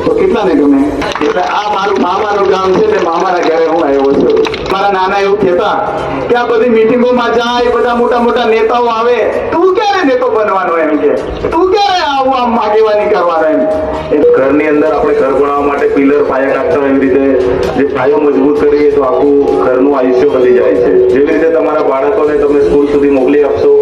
તો કેટલાને ગમે? એટલે આ મારું મામાનું ગામ છે ને મામાના ઘરે હું આવ્યો છું. મારા નાના એવું કહેતા કે આ બધી મીટિંગોમાં જાય, બધા મોટા મોટા નેતાઓ આવે, તું ક્યારે નેતો બનવાનો? એમ કે તું ક્યારે આવું આમ આગેવાની કરવાનો? એમ ઘરની અંદર આપણે ઘર બનાવવા માટે પિલર પાયા કાઢતા હોય એવી રીતે જે પાયો મજબૂત કરીએ તો આખું ઘરનું આયુષ્ય વધી જાય છે. જેવી રીતે તમારા બાળકોને તમે સ્કૂલ સુધી મોકલી આપશો.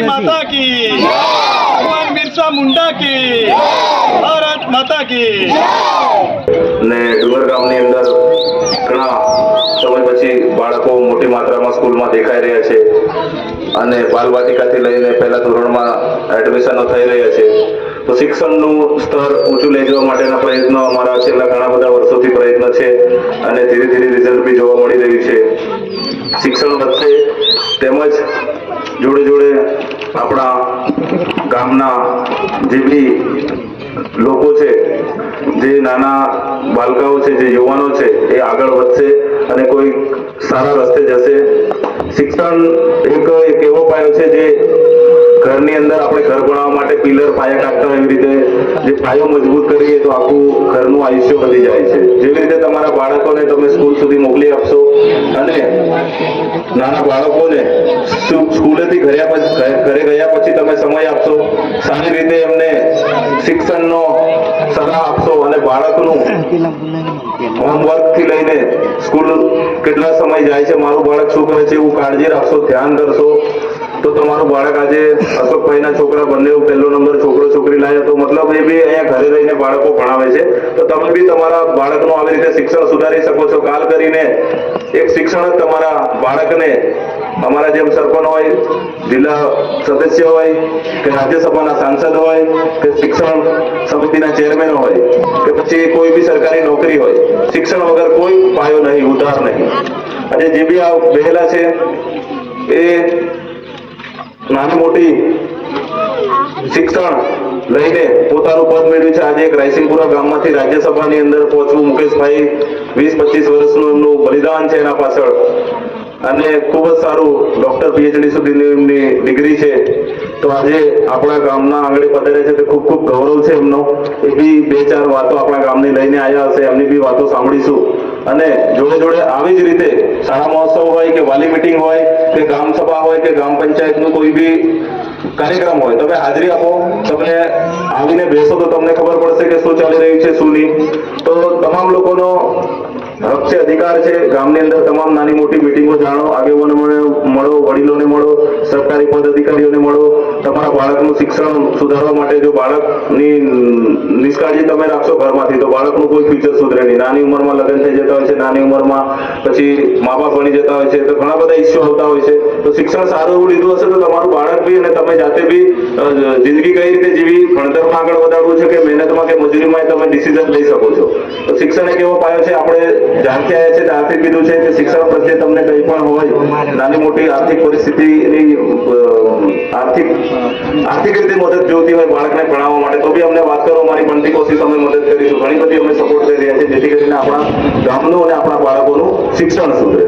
माता की, भगवान बिरसा मुंडा की, भारत माता की. ને ડુંગર ગામની અંદર ઘણા સમય પછી બાળકો મોટી માત્રામાં સ્કૂલમાં દેખાઈ રહ્યા છે અને બાલવાટિકાથી લઈને પહેલા ધોરણમાં એડમિશનો થઈ રહ્યા છે. તો શિક્ષણનું સ્તર ઊંચું લઈ જવા માટેના પ્રયત્નો અમારા છેલ્લા ઘણા બધા વર્ષોથી પ્રયત્ન છે અને ધીરે ધીરે રિઝલ્ટ બી જોવા મળી રહ્યું છે. શિક્ષણ વધશે તેમજ જોડે જોડે આપણા ગામના જે બી લોકો છે, જે નાના બાળકાઓ છે, જે યુવાનો છે, એ આગળ વધશે અને કોઈ સારા રસ્તે જશે. શિક્ષણ એક એવો પાયો છે જે ઘરની અંદર આપણે ઘર બનાવવા માટે પિલર પાયા કાઢતા હોય એવી રીતે જે પાયો મજબૂત કરીએ તો આખું ઘરનું આયુષ્ય વધી જાય છે. જેવી રીતે તમારા બાળકોને તમે સ્કૂલ સુધી મોકલી આપશો અને નાના બાળકોને સ્કૂલેથી ઘરે ગયા પછી તમે સમય આપશો, સારી રીતે એમને શિક્ષણનો સલાહ આપશો અને બાળકનું હોમવર્ક થી લઈને સ્કૂલ કેટલા સમય જાય છે, મારું બાળક શું કરે છે, એવું કાળજી રાખશો, ધ્યાન કરશો તો તમારું બાળક આજે અશોકભાઈના છોકરા બંને પહેલો નંબર છોકરો છોકરી લાવ્યા, તો મતલબ એ બી અહીંયા ઘરે રહીને બાળકો ભણાવે છે. તો તમે બી તમારા બાળકનું આવી રીતે શિક્ષણ સુધારી શકો છો. કાલ કરીને એક શિક્ષણ જ તમારા બાળકને અમારા જેમ સરપંચ હોય, જિલ્લા સદસ્ય હોય કે રાજ્યસભાના સાંસદ હોય કે શિક્ષણ સમિતિના ચેરમેન હોય કે પછી કોઈ બી સરકારી નોકરી હોય, શિક્ષણ વગર કોઈ પાયો નહીં, ઉધાર નહીં. અને જે બી આ બહેલા છે એ નાની મોટી શિક્ષણ લઈને પોતાનું પદ મેળવ્યું છે. આજે એક રાયસિંગપુરા ગામમાંથી રાજ્યસભાની અંદર પહોંચવું મુકેશભાઈ 20-25 વર્ષનું એમનું બલિદાન છે એના પાછળ અને ખૂબ જ સારું ડોક્ટર PhD સુધીની એમની ડિગ્રી છે. તો આજે આપણા ગામના આંગણે પધારે છે તે ખૂબ ખૂબ ગૌરવ છે એમનો. એ બી 2-4 વાતો આપણા ગામની લઈને આવ્યા હશે, એમની બી વાતો સાંભળીશું. અને જોડે જોડે આવી જ રીતે શાળા મહોત્સવ હોય કે વાલી મીટિંગ હોય કે ગ્રામ સભા હોય કે ગ્રામ પંચાયતનું કોઈ બી કાર્યક્રમ હોય, તમે હાજરી આપો. તમને છે કે શું ચાલી રહ્યું છે શું નહીં. તો તમામ લોકોનો હક છે, અધિકાર છે. ગામની અંદર તમામ નાની મોટી મિટિંગો જાણો, આગેવાનો મળો, વડીલોને મળો, સરકારી પદ અધિકારીઓને મળો. તમારા બાળકનું શિક્ષણ સુધારવા માટે જો બાળકની નિષ્કાળજી તમે રાખશો ઘરમાંથી તો બાળકનું કોઈ ફ્યુચર સુધરે નહીં. નાની ઉંમરમાં લગ્ન થઈ જતા હોય છે, નાની ઉંમરમાં પછી મા બાપ બની જતા હોય છે, તો ઘણા બધા ઇસ્યુ આવતા હોય છે. તો શિક્ષણ સારું એવું લીધું હશે તો તમારું બાળક બી અને તમે જાતે બી જિંદગી કઈ રીતે જીવી, ભણતરમાં આગળ વધારવું છે કે મહેનતમાં કે મજૂરીમાં તમે ડિસિઝન લઈ શકો છો. તો શિક્ષણ એક એવો પાયો છે, આપણે જ્યારથી આવ્યા છે ત્યારથી કીધું છે કે શિક્ષણ પ્રત્યે તમને કંઈ પણ હોય, નાની મોટી આર્થિક પરિસ્થિતિની આર્થિક રીતે મદદ જોઈતી હોય બાળકને ભણાવવા માટે તો બી અમને વાત કરો, અમારી બનતી કોશિશ અમે મદદ કરીશું. ઘણી બધી અમે સપોર્ટ કરી રહ્યા છીએ જેથી કરીને આપણા ગામનું અને આપણા બાળકોનું શિક્ષણ સુધરે.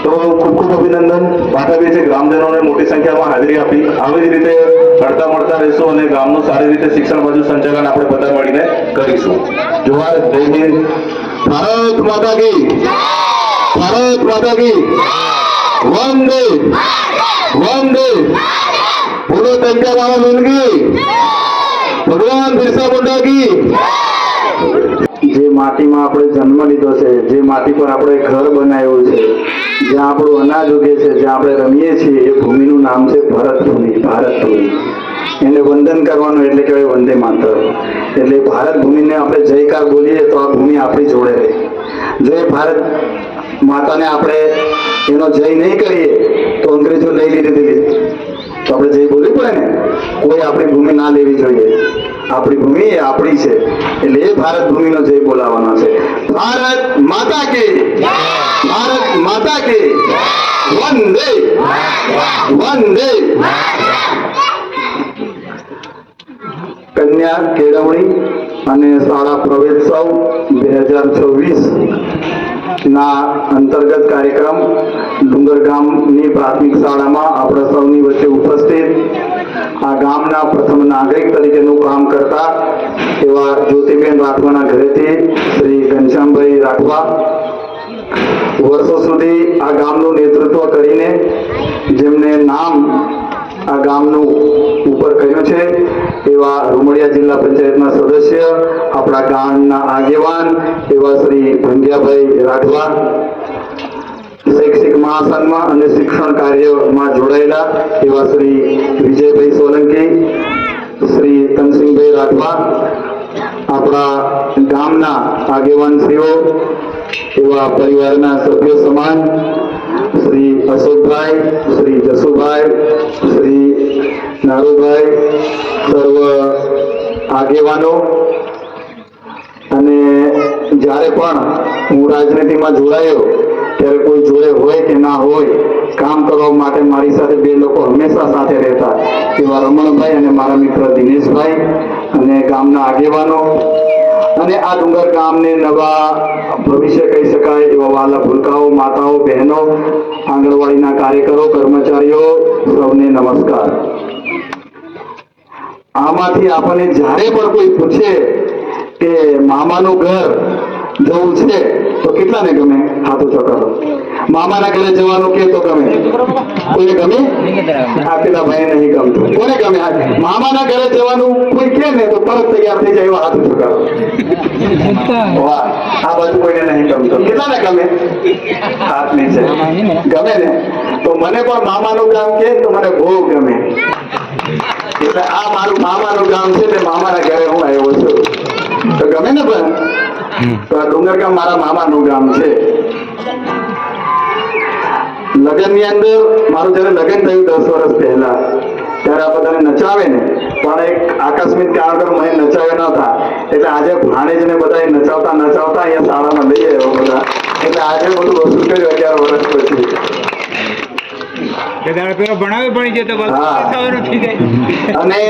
તો ખૂબ ખૂબ અભિનંદન પાઠવીએ છીએ ગ્રામજનોને મોટી સંખ્યામાં હાજરી આપી. આવી જ રીતે હળતા મળતા રહીશું અને ગામનું સારી રીતે શિક્ષણ બાજુ સંચાલન આપણે બધા મળીને કરીશું. જોહાર, જય હિન્દ, ભારત માતા કી, ભારત માતા કી, વંદે વંદે, બોલો ટંકાર રામા મિલકી, ભગવાન બિરસા મુંડા કી. જે માટીમાં આપણે જન્મ લીધો છે, જે માટી પર આપણે ઘર બનાવ્યું છે, જ્યાં આપણું અનાજ ઉગે છે, જ્યાં આપણે રમીએ છીએ, એ ભૂમિનું નામ છે ભરત ભૂમિ. ભારત ભૂમિ એને વંદન કરવાનું એટલે કહેવાય વંદે માતરમ. એટલે ભારત ભૂમિને આપણે જયકાર બોલીએ તો આ ભૂમિ આપણી જોડે રહે. જો એ ભારત માતાને આપણે એનો જય નહીં કરીએ તો અંગ્રેજો લઈ લીધી તો આપણે જય બોલવી પડે ને. કોઈ આપણી ભૂમિ ના લેવી જોઈએ. આપણી ભૂમિ એ આપણી છે એટલે એ ભારત ભૂમિનો જય બોલાવવાનો છે. ભારત માતા કી, ભારત માતા કી, વંદે વંદે. કન્યા કેળવણી અને શાળા પ્રવેશોત્સવ 2026 ના અંતર્ગત કાર્યક્રમ ડુંગર ગામની પ્રાથમિક શાળામાં આપણા સૌની વચ્ચે ઉપસ્થિત આ ગામના પ્રથમ નાગરિક તરીકેનું કામ કરતા એવા જ્યોતિબેન રાઠવાના ઘરેથી શ્રી ઘનશ્યામભાઈ રાઠવા, વર્ષો સુધી આ ગામનું નેતૃત્વ કરીને જેમને નામ આ ગામનું ઉપર કર્યું છે એવા રૂમડિયા જિલ્લા પંચાયતના સદસ્ય, આપણા ગામના આગેવાન એવા શ્રી ભંગ્યાભાઈ રાઠવા, શૈક્ષિક મહાસંઘમાં અને શિક્ષણ કાર્યમાં જોડાયેલા એવા શ્રી વિજયભાઈ સોલંકી, શ્રી તનસિંહભાઈ રાઠવા, આપણા ગામના આગેવાનશ્રીઓ એવા પરિવારના સભ્યો સમાન શ્રી અશોકભાઈ, શ્રી જસુભાઈ, શ્રી નારુભાઈ, સર્વ આગેવાનો. અને જ્યારે પણ હું રાજનીતિમાં જોડાયો ત્યારે કોઈ જોડે હોય કે ના હોય, કામ કરવા માટે મારી સાથે બે લોકો હંમેશા સાથે રહેતા એવા રમણભાઈ અને મારા મિત્ર દિનેશભાઈ અને ગામના આગેવાનો અને આ ડુંગર ગામને નવા ભવિષ્ય કહી શકાય એવા વાલા ભૂલકાઓ, માતાઓ, બહેનો, આંગણવાડીના કાર્યકરો, કર્મચારીઓ, સૌને નમસ્કાર. આમાંથી આપણને જ્યારે પણ કોઈ પૂછે કે મામાનું ઘર જવું છે તો કેટલાને ગમે? હાથ ઊંચો કરો. મામાના ઘરે જવાનું કે તો ગમે? કોઈને ગમે? આ પેલા ભાઈ નહીં ગમતું. કોને ગમે? મામાના ઘરે જવાનું કોઈ કે ને તો તરત તૈયાર થઈ જાય એવા હાથ ઊંચો કરો. વાહ, આ બાજુ કોઈને નહીં ગમતું. કેટલાને ગમે? હાથ નીચે. ગમે ને? તો મને પણ મામાનું ગામ કે તો મને બહુ ગમે. એટલે આ મારું મામાનું ગામ છે તે મામાના ઘરે હું આવ્યો છું. તો ગમે ને પણ? તો આ ડુંગર ગામ મારા મામાનું ગામ છે. લગ્નની અંદર મારું જયારે લગ્ન થયું 10 વર્ષ પહેલા ત્યારે આ બધાને નચાવે ને, પણ એક આકસ્મિક કારણસર મને નચાવ્યા નતા. એટલે આજે ભાણેજને બધા નચાવતા નચાવતા અહીંયા શાળામાં લઈ આવ્યો બધા. એટલે આજે બધું વસૂલ કર્યું 11 વર્ષ પછી. અને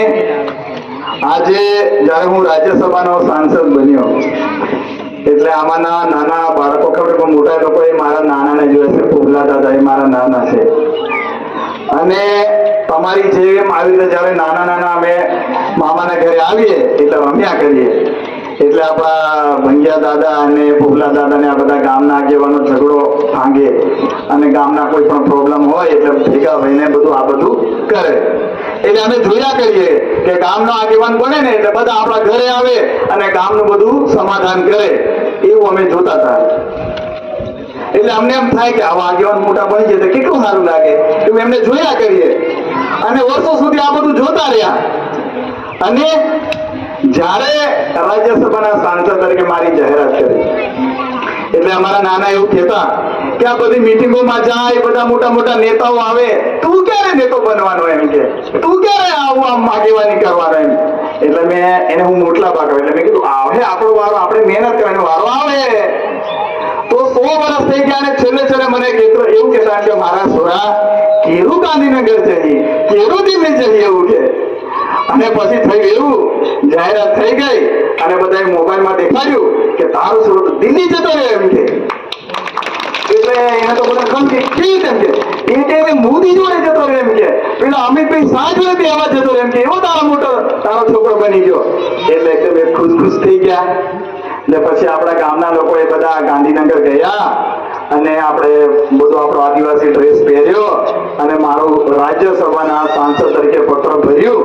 આજે જયારે હું રાજ્યસભાનો સાંસદ બન્યો એટલે આમાંના નાના બાળકો ખબર પણ મોટા લોકો એ મારા નાનાને જોયા છે. પુગલા દાદા એ મારા નાના છે. અને તમારી જેમ આવી રીતે જયારે નાના નાના અમે મામાના ઘરે આવીએ એટલે રમ્યા કરીએ એટલે આપણા ભંગિયા દાદા અને ભોગલા દાદા ને આ બધા ગામના આગેવાનો ઝઘડો ભાંગે અને ગામના કોઈ પણ પ્રોબ્લેમ હોય એટલે ભેગા થઈને આ બધું કરે. એટલે અમે જોયા કરીએ કે ગામનો આગેવાન બને ને એટલે બધા આપણા ઘરે આવે અને ગામનું બધું સમાધાન કરે, એવું અમે જોતા હતા. એટલે અમને એમ થાય કે આવા આગેવાન મોટા બની જાય તો કેટલું સારું લાગે, એવું એમને જોયા કરીએ અને વર્ષો સુધી આ બધું જોતા રહ્યા. અને જ્યારે રાજ્યસભાના સાંસદ તરીકે મારી જાહેરાત કરી એટલે અમારા નાના એવું કહેતા કે આ બધી મીટિંગોમાં જાય, બધા મોટા મોટા નેતાઓ આવે, તું ક્યારે નેતો બનવાનો, એમ કે તું ક્યારે આવું આમ આગેવાની કરવાનો એમ. એટલે મેં એને હું મોટલા પાડ્યો. એટલે મેં કીધું આવે આપણો વારો, આપણે મહેનત કરવાનો વારો આવે તો 100 વર્ષ થઈ ગયા અને છેલ્લે મને એવું કહેતા કે મારા છોરા કેરું ગાંધીનગર જઈએ, કેરું દિલ્હી જઈએ એવું કે. અને પછી થયું એવું, જાહેરાત થઈ ગઈ અને બધાએ મોબાઈલમાં દેખાડ્યું કે તારું છોરો તો દિલ્હી જતો રહ્યો એમ કે. એટલે એને તો બધા સમજી કેવી એમ કે એ મોદી જોડે જતો રહ્યો એમ કે, પેલા અમિતભાઈ શાહ જોડે બી આવા જતો રહ્યો એમ કે, એવો તારો છોકરો બની ગયો. એટલે એકદમ ખુશ થઈ ગયા. એટલે પછી આપણા ગામના લોકોએ બધા ગાંધીનગર ગયા અને આપણે બધો આપણો આદિવાસી ડ્રેસ પહેર્યો અને મારું રાજ્યસભાના સાંસદ તરીકે પત્ર ભર્યું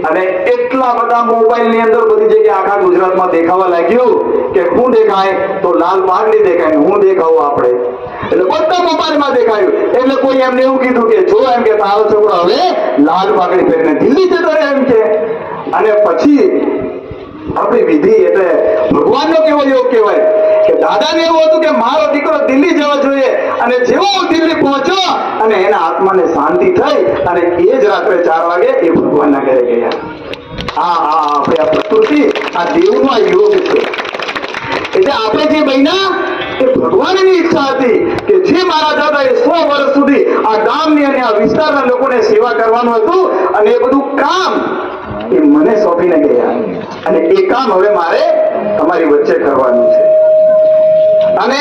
અને એટલા બધા મોબાઈલની અંદર બધી જગ્યાએ આખા ગુજરાતમાં દેખાવા લાગ્યું કે હું દેખાય તો લાલ પાઘડી દેખાય ને હું દેખાવું આપણે. એટલે બધા મોબાઈલમાં દેખાયું. એટલે કોઈ એમને એવું કીધું કે જો એમ કે તારો છોકરો હવે લાલ પાઘડી પહેરીને દિલ્હી જતો રહે એમ કે. અને પછી આપણી વિધિ એટલે ભગવાનનો કેવો યોગ કહેવાય કે દાદાને એવું હતું કે મારો દીકરો દિલ્હી જવા જોઈએ અને જેવો દિલ્હી પહોંચ્યો અને એના આત્માને શાંતિ થઈ અને એ જ રાત્રે 4 વાગે એ ભગવાનના ઘરે ગયા. આપણે આ પ્રકૃતિ, આ દેવનો આ યોગ છે. એટલે આપણે જે બન્યા એ ભગવાનની ઈચ્છા હતી કે જે મારા દાદાએ 100 વર્ષ સુધી આ ગામની અને આ વિસ્તારના લોકોને સેવા કરવાનું હતું અને એ બધું કામ એ મને સોંપીને ગયા અને એ કામ હવે મારે તમારી વચ્ચે કરવાનું છે. અને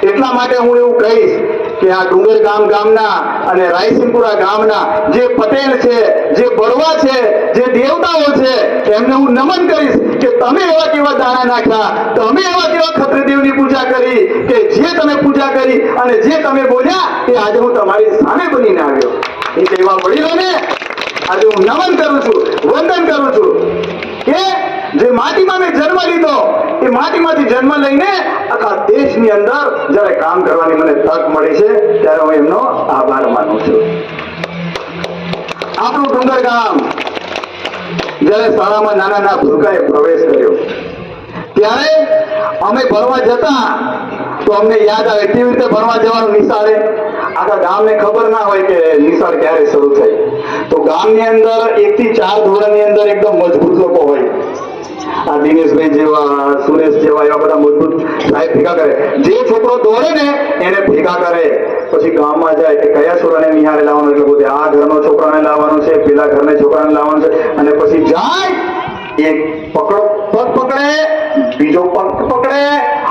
એટલા માટે હું એવું કહીશ કે આ ડુંગર ગામના અને રાયસિંગપુરા ગામના જે પટેલ છે, જે બળવા છે, જે દેવતાઓ છે, એમને હું નમન કરીશ કે તમે એવા કેવા દાણા નાખ્યા, તમે એવા કેવા ખત્રીદેવની પૂજા કરી કે જે તમે પૂજા કરી અને જે તમે બોલ્યા એ આજે હું તમારી સામે બનીને આવ્યો. એટલે એવા વડીલોને આજે હું નમન કરું છું, વંદન કરું છું કે જે માટીમાં મેં જન્મ લીધો એ માટીમાંથી જન્મ લઈને આખા દેશની અંદર જ્યારે કામ કરવાની મને તક મળી છે ત્યારે હું એમનો આભાર માનું છું. આપણું ડુંગર ગામ જ્યારે શાળામાં નાના ભૂલકાએ પ્રવેશ કર્યો ત્યારે અમે ભણવા જતા તો અમને યાદ આવે કેવી રીતે ભણવા જવાનું નિશાળે. આખા ગામને ખબર ના હોય કે નિશાળ ક્યારે શરૂ થઈ. તો ગામની અંદર 1 થી 4 ધોરણની અંદર એકદમ મજબૂત લોકો હોય. આ દિનેશભાઈ જેવા, સુરેશ જેવા એવા બધા મજબૂત સાહેબ ભેગા કરે. જે છોકરો દોડે ને એને ભેગા કરે. પછી ગામમાં જાય કે કયા છોકરાને નિહાળે લાવવાનો, એટલે પોતે આ ઘરનો છોકરાને લાવવાનો છે, પેલા ઘરના છોકરાને લાવવાનો છે. અને પછી જાય એક પગ પકડે, બીજો પગ પકડે,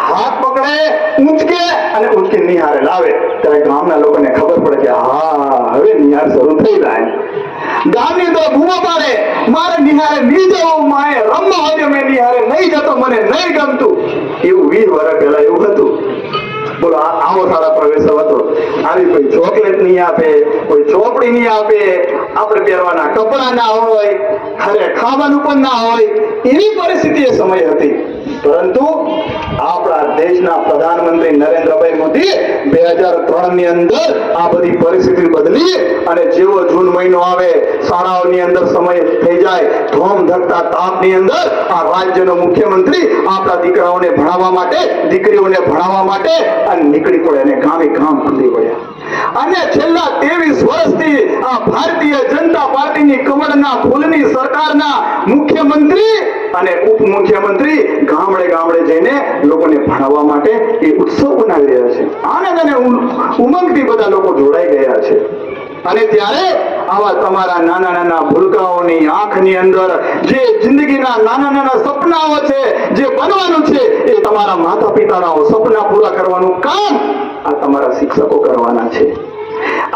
હાથ પકડે, ઊંચકે અને ઊંચકી નિહાળે લાવે. ત્યારે ગામના લોકોને ખબર પડે કે હા હવે નિહાળ શરૂ થઈ જાય. ગામની તો બૂમો પાડે મારે નિહાળે નહીં જવું, માએ રમવા હોય મેં નિહાળે નહીં જતો, મને નહીં ગમતું. એવું 20 વર્ષ પહેલા એવું હતું. બોલો આવો સારા પ્રવેશ હતો. આવી કોઈ ચોકલેટ નહીં આપે, કોઈ ચોપડી નહીં આપે, આપણે પહેરવાના કપડા ના હોય, ઘરે ખાવાનું પણ ના હોય, એવી પરિસ્થિતિ એ સમય હતી. પરંતુ આપણા દેશના પ્રધાનમંત્રી નરેન્દ્રભાઈ મોદી 2003 ની અંદર આ બધી પરિસ્થિતિ બદલી અને જેવો જૂન મહિનો આવે શાળાઓની અંદર સમય થઈ જાય ધોમ ધકતા તાપની અંદર આ રાજ્યનો મુખ્યમંત્રી આપણા દીકરાઓને ભણાવવા માટે, દીકરીઓને ભણાવવા માટે અને નીકળી પડે અને ગામે ગામ ખુલી પડ્યા. અને છેલ્લા 23 વર્ષથી આ ભારતીય જનતા પાર્ટીની કમળના ફૂલની સરકારના મુખ્યમંત્રી અને ઉપમુખ્યમંત્રી ગામડે જઈને લોકોને ભણાવવા માટે એ ઉત્સવ બનાવી રહ્યા છે. આનંદ અને ઉમંગથી બધા લોકો જોડાઈ ગયા છે. અને ત્યારે આવા તમારા નાના ભૂલકાઓની આંખની અંદર જે જિંદગીના નાના સપનાઓ છે, જે બનવાનું છે, એ તમારા માતા પિતાના સપના પૂરા કરવાનું કામ આ તમારા શિક્ષકો કરવાના છે.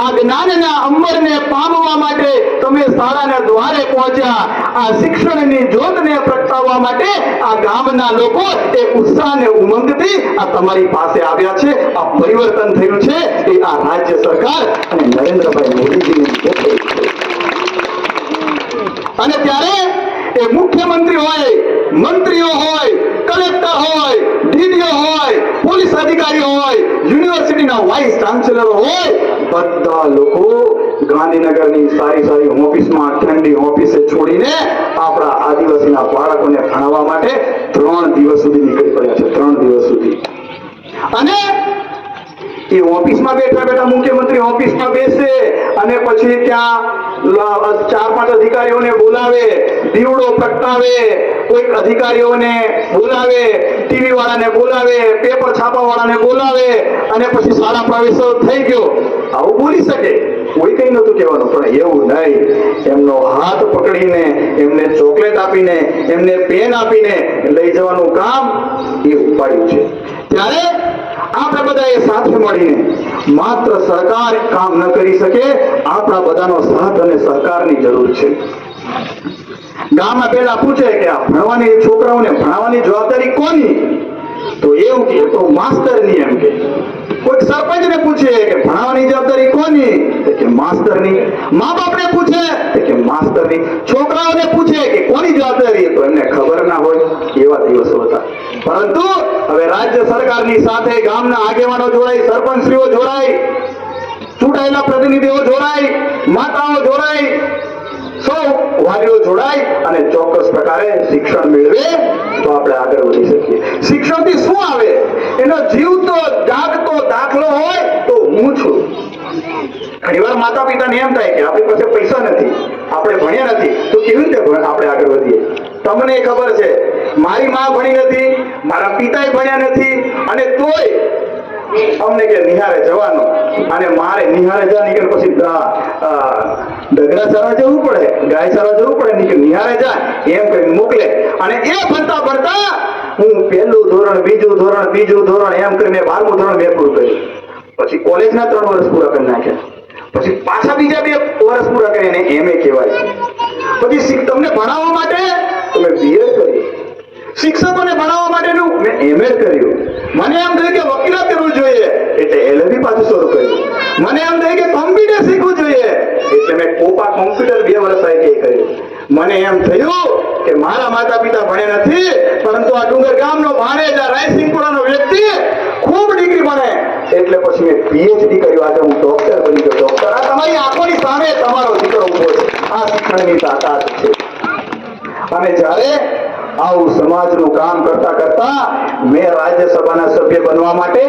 આ જ્ઞાનના અંબરને પામવા માટે તમે શાળાના દ્વારે પહોંચ્યા. આ શિક્ષણની જ્યોતને પ્રગટાવવા માટે આ ગામના લોકો એ ઉત્સાહ અને ઉમંગથી આ તમારી પાસે આવ્યા છે. આ પરિવર્તન થયું છે એ આ રાજ્ય સરકાર અને નરેન્દ્રભાઈ મોદીજીને લીધે થયું છે. અને ત્યારે એ મુખ્યમંત્રી હોય, મંત્રીઓ હોય, કલેક્ટર હોય, ડીડીઓ હોય, પોલીસ અધિકારીઓ હોય, યુનિવર્સિટીના વાઇસ ચાન્સેલર હોય, બધા લોકો ગાંધીનગરની સારી સારી ઓફિસમાં ઠંડી ઓફિસે છોડીને આપણા આદિવાસીના બાળકોને ભણાવવા માટે 3 દિવસ સુધી નીકળી પડ્યા છે. 3 દિવસ સુધી. અને એ ઓફિસમાં બેઠા બેઠા મુખ્યમંત્રી ઓફિસમાં બેસે અને પછી ત્યાં 4-5 અધિકારીઓને બોલાવે, દીવડો પ્રગટાવે, કોઈક અધિકારીઓને બોલાવે, ટીવી વાળાને બોલાવે, પેપર છાપા વાળાને બોલાવે અને પછી શાળા પ્રવેશો થઈ ગયો આવું બોલી શકે. કોઈ કઈ નતું કહેવાનું. પણ એવું નહીં. એમનો હાથ પકડીને, એમને ચોકલેટ આપીને, એમને પેન આપીને લઈ જવાનું કામ એ ઉપાડ્યું છે. ત્યારે આપણે બધા એ સાથે મળીને માત્ર સરકાર કામ ન કરી શકે, આપણા બધાનો સાથ અને સહકારની જરૂર છે. ગામમાં પેલા પૂછે કે આ ભણવાની છોકરાઓને ભણાવવાની જવાબદારી કોની? તો એવું કે તો માસ્ટરની. એમ કે કોઈ સરપંચને પૂછે કે ભણાવવાની જવાબદારી કોની? કે માસ્ટરની. મા બાપને પૂછે કે માસ્ટરની. છોકરાઓને પૂછે કે કોની જવાબદારી? તો એમને ખબર ના હોય. એવા દિવસો હતા. પરંતુ હવે રાજ્ય સરકારની સાથે ગામના આગેવાનો જોડાય, સરપંચશ્રીઓ જોડાય, ચૂંટાયેલા પ્રતિનિધિઓ જોડાય, માતાઓ જોડાય, સૌ વાલીઓ જોડાય અને ચોક્કસ પ્રકારે શિક્ષણ મેળવે તો આપણે આગળ વધી શકીએ. શિક્ષણથી શું આવે? એનો જીવતો જાગતો દાખલો હોય તો હું છું. ઘણીવાર માતા પિતાને એમ થાય કે આપણી પાસે પૈસા નથી, આપણે ભણ્યા નથી, તો કેવી રીતે આપણે આગળ વધીએ? તમને ખબર છે, મારી માં ભણી નથી, મારા પિતાએ ભણ્યા નથી, અને તોય અમને કે નિહારે જવાનું, અને મારે નિહારે જા નીકળ પછી ડગરા ચારવા જવું પડે, ગાય ચારવા જવું પડે, નીકળ નિહારે જા એમ કઈ મોકલે. અને એ ભણતા ભણતા હું 1લું ધોરણ, 2જું ધોરણ, 3જું ધોરણ એમ કરીને 12મું ધોરણ મેં પૂરું કર્યું. પછી કોલેજના 3 વર્ષ પૂરા કરી નાખ્યા. પછી પાછા બીજા 2 વર્ષ પૂરા કરીને એમએ કહેવાય. પછી તમને ભણાવવા માટે તમે બીએડ કર્યું, શિક્ષકોને ભણાવવા માટેનું મેં એમએડ કર્યું. મને એમ થયું કે વકીલાત કરવું જોઈએ એટલે એલએલબી પાછું શરૂ કર્યું. મને એમ થયું કે કોમ્પ્યુટર શીખવું જોઈએ એટલે મેં કોપા કોમ્પ્યુટર 2 વર્ષ આઈ કર્યું. મને એમ થયું કે મારા માતા પિતા ભણ્યા નથી, પરંતુ આ ડુંગર ગામનો ભાણેજ, આ રાયસિંગપુરાનો વ્યક્તિ ખૂબ ડિગ્રી ભણે એટલે પછી મેં પીએચડી કર્યું. આજે હું ડોક્ટર બની ગયો. ડોક્ટર આ તમારી આંખોની સામે તમારો દીકરો ઉભો છે. આ શિક્ષણની તાકાત છે. અને જ્યારે આવું સમાજનું કામ કરતા કરતા મેં રાજ્યસભાના સભ્ય બનવા માટે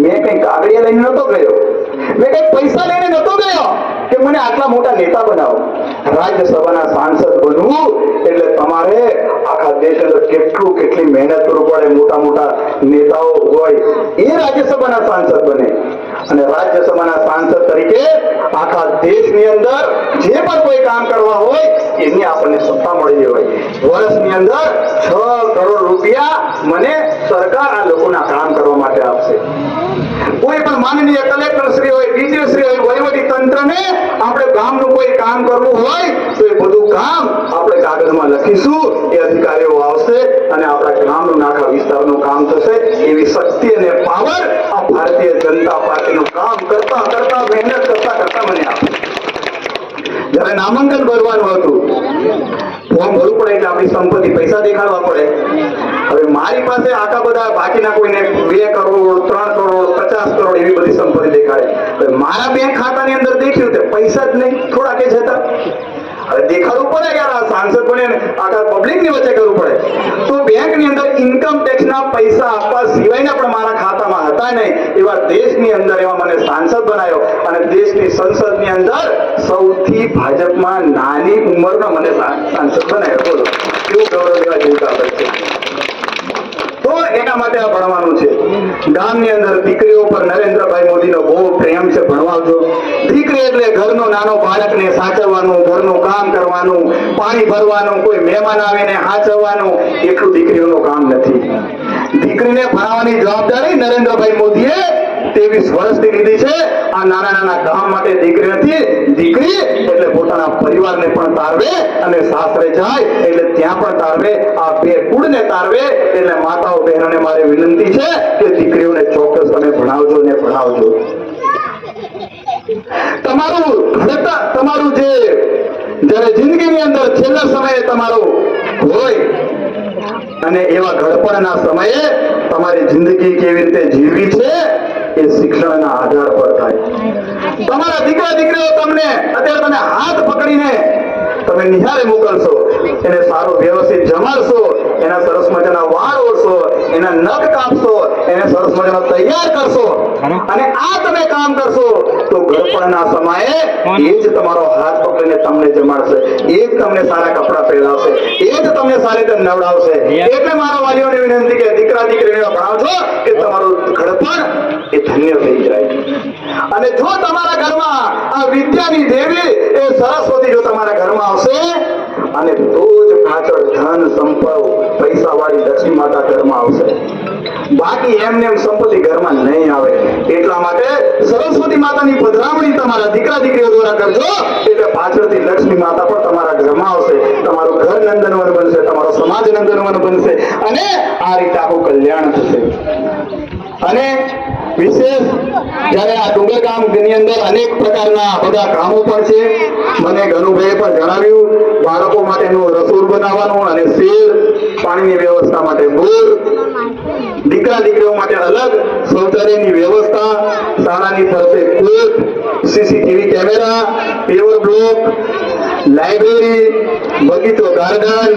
મેં કઈ કાગળિયા લઈને નતો ગયો, મેં કઈ પૈસા લઈને નતો ગયો કે મને આટલા મોટા નેતા બનાવો. રાજ્યસભાના સાંસદ બનવું એટલે તમારે આખા દેશ અંદર કેટલી મહેનત કરવું પડે. મોટા મોટા નેતાઓ હોય એ રાજ્યસભાના સાંસદ બને, અને રાજ્યસભાના સાંસદ તરીકે આખા દેશની અંદર જે પણ કોઈ કામ કરવા હોય એની આપણને સત્તા મળી હોય. વર્ષની અંદર 6 કરોડ રૂપિયા મને સરકાર આ લોકોના કામ કરવા માટે આપશે. કોઈ પણ માનનીય કલેક્ટર શ્રી હોય, ડીજી શ્રી હોય, વહીવટી તંત્રને આપણે ગામનું કોઈ કામ કરવું હોય તો એ બધું કામ આપણે કાગળમાં લખીશું, એ અધિકારીઓ આવશે અને આપણા ગામનું આખા વિસ્તારનું કામ થશે. એવી શક્તિ અને પાવર આ ભારતીય જનતા પાર્ટીનું કામ કરતા કરતા, મહેનત કરતા કરતા મને આપશે. જયારે નામાંકન ભરવાનું હતું, ફોર્મ ભરવું પડે એટલે આપણી સંપત્તિ, પૈસા દેખાડવા પડે. હવે મારી પાસે આખા બધા બાકીના કોઈને 2 કરોડ, 3 કરોડ, 50 કરોડ એવી બધી સંપત્તિ દેખાડે. હવે મારા બેંક ખાતાની અંદર દેખ્યું તે પૈસા જ નહીં, થોડા કે જતા. હવે દેખાડવું પડે યાર, આ સાંસદ બને આખા પબ્લિકની વચ્ચે કરવું પડે. તો બેંકની અંદર ઇન્કમ ટેક્સના પૈસા આપવા સિવાયના પણ મારા ખાતામાં હતા નહીં. એવા દેશની અંદર એવા મને સાંસદ બનાવ્યો, અને દેશની સંસદની અંદર સૌથી ભાજપમાં નાની ઉંમરનો મને સાંસદ બનાવ્યો. બોલો કેવું ગૌરવ લેવા જેવું કામ છે. તો એના માટે આ ભણવાનું છે. ગામની અંદર દીકરીઓ પર નરેન્દ્રભાઈ મોદીનો બહુ પ્રેમ છે, ભણવાજો. દીકરી એટલે ઘરનો નાનો બાળકને સાચવવાનું, ઘરનું કામ કરવાનું, પાણી ભરવાનું, કોઈ મહેમાન આવીને સાચવવાનું, એટલું દીકરીઓનું કામ નથી. દીકરીને ભણાવવાની જવાબદારી નરેન્દ્રભાઈ મોદીએ 23 વર્ષથી લીધી છે. આ નાના નાના કામ માટે દીકરી નથી, દીકરી એટલે પોતાના પરિવારને પણ તારવે અને સાસરે જાય એટલે ત્યાં પણ તારવે. આ બે કુળને તારવે. એટલે માતાઓ બહેનોને મારી વિનંતી છે કે દીકરીઓને ચોક્કસ તમે ભણાવજો ને ભણાવજો. તમારું જે જ્યારે જિંદગીની અંદર છેલ્લા સમયે તમારું હોય અને એવા ઘડપણના સમયે તમારી જિંદગી કેવી રીતે જીવવી છે એ શિક્ષણના આધાર પર થાય. તમારા દીકરા દીકરીઓ તમને અત્યારે તમે હાથ પકડીને તમે નિહાળે મોકલશો, એને સારું વ્યવસ્થિત જમાડશો, એના સરસ મજાના વાળ ઓળશો, એના નખ કાપશો, એને સરસ મજાનો તૈયાર કરશો અને આ તમે કામ કરશો તો ઘડપણના સમયે એ જ તમારો હાથ પકડીને તમને જમાડશે, એ જ તમને સારા કપડાં પહેરાવશે, એ જ તમને સારી રીતે નવડાવશે. એટલે મારા વાલીઓને વિનંતી કે દીકરા દીકરીને ભણાવજો કે તમારું ઘડપણ એ ધન્ય થઈ જાય. અને જો તમારા ઘરમાં આ વિદ્યાની દેવી એ સરસ્વતી જો તમારા ઘરમાં આવશે અને તો જ પાછળ ધન સંપત્તિ પૈસા વાળી લક્ષ્મી માતા ઘરમાં આવશે. બાકી એમને એમ સંપત્તિ ઘરમાં નહીં આવે. એટલા માટે સરસ્વતી માતાની પધરામણી તમારા દીકરા દીકરીઓ દ્વારા કરજો એટલે પાછળથી લક્ષ્મી માતા પણ તમારા ઘરમાં આવશે. તમારું ઘર નંદનવન બનશે, તમારો સમાજ નંદનવન બનશે અને આ રીતે આખું કલ્યાણ થશે. અને વિશેષ જ્યારે આ ડુંગર ગામની અંદર અનેક પ્રકારના બધા કામો પણ છે. મને ગનુભાઈએ પણ જણાવ્યું બાળકો માટેનું રસોડ બનાવવાનું અને શેડ, પાણીની વ્યવસ્થા માટે બોર, દીકરા દીકરીઓ માટે અલગ શૌચાલયની વ્યવસ્થા, શાળાની ફરતે court, CCTV camera, paver block, library, બગીચો ગાર્ડન,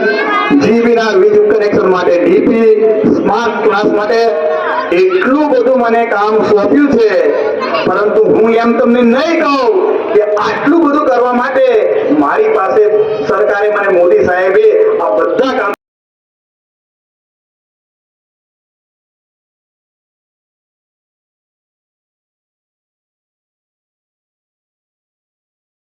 જીબીના વીજ કનેક્શન માટે ડીપી, સ્માર્ટ ક્લાસ માટે એટલું બધું મને કામ સોંપ્યું છે. પરંતુ હું એમ તમને નહીં કહું કે આટલું બધું કરવા માટે મારી પાસે સરકારે મને મોદી સાહેબ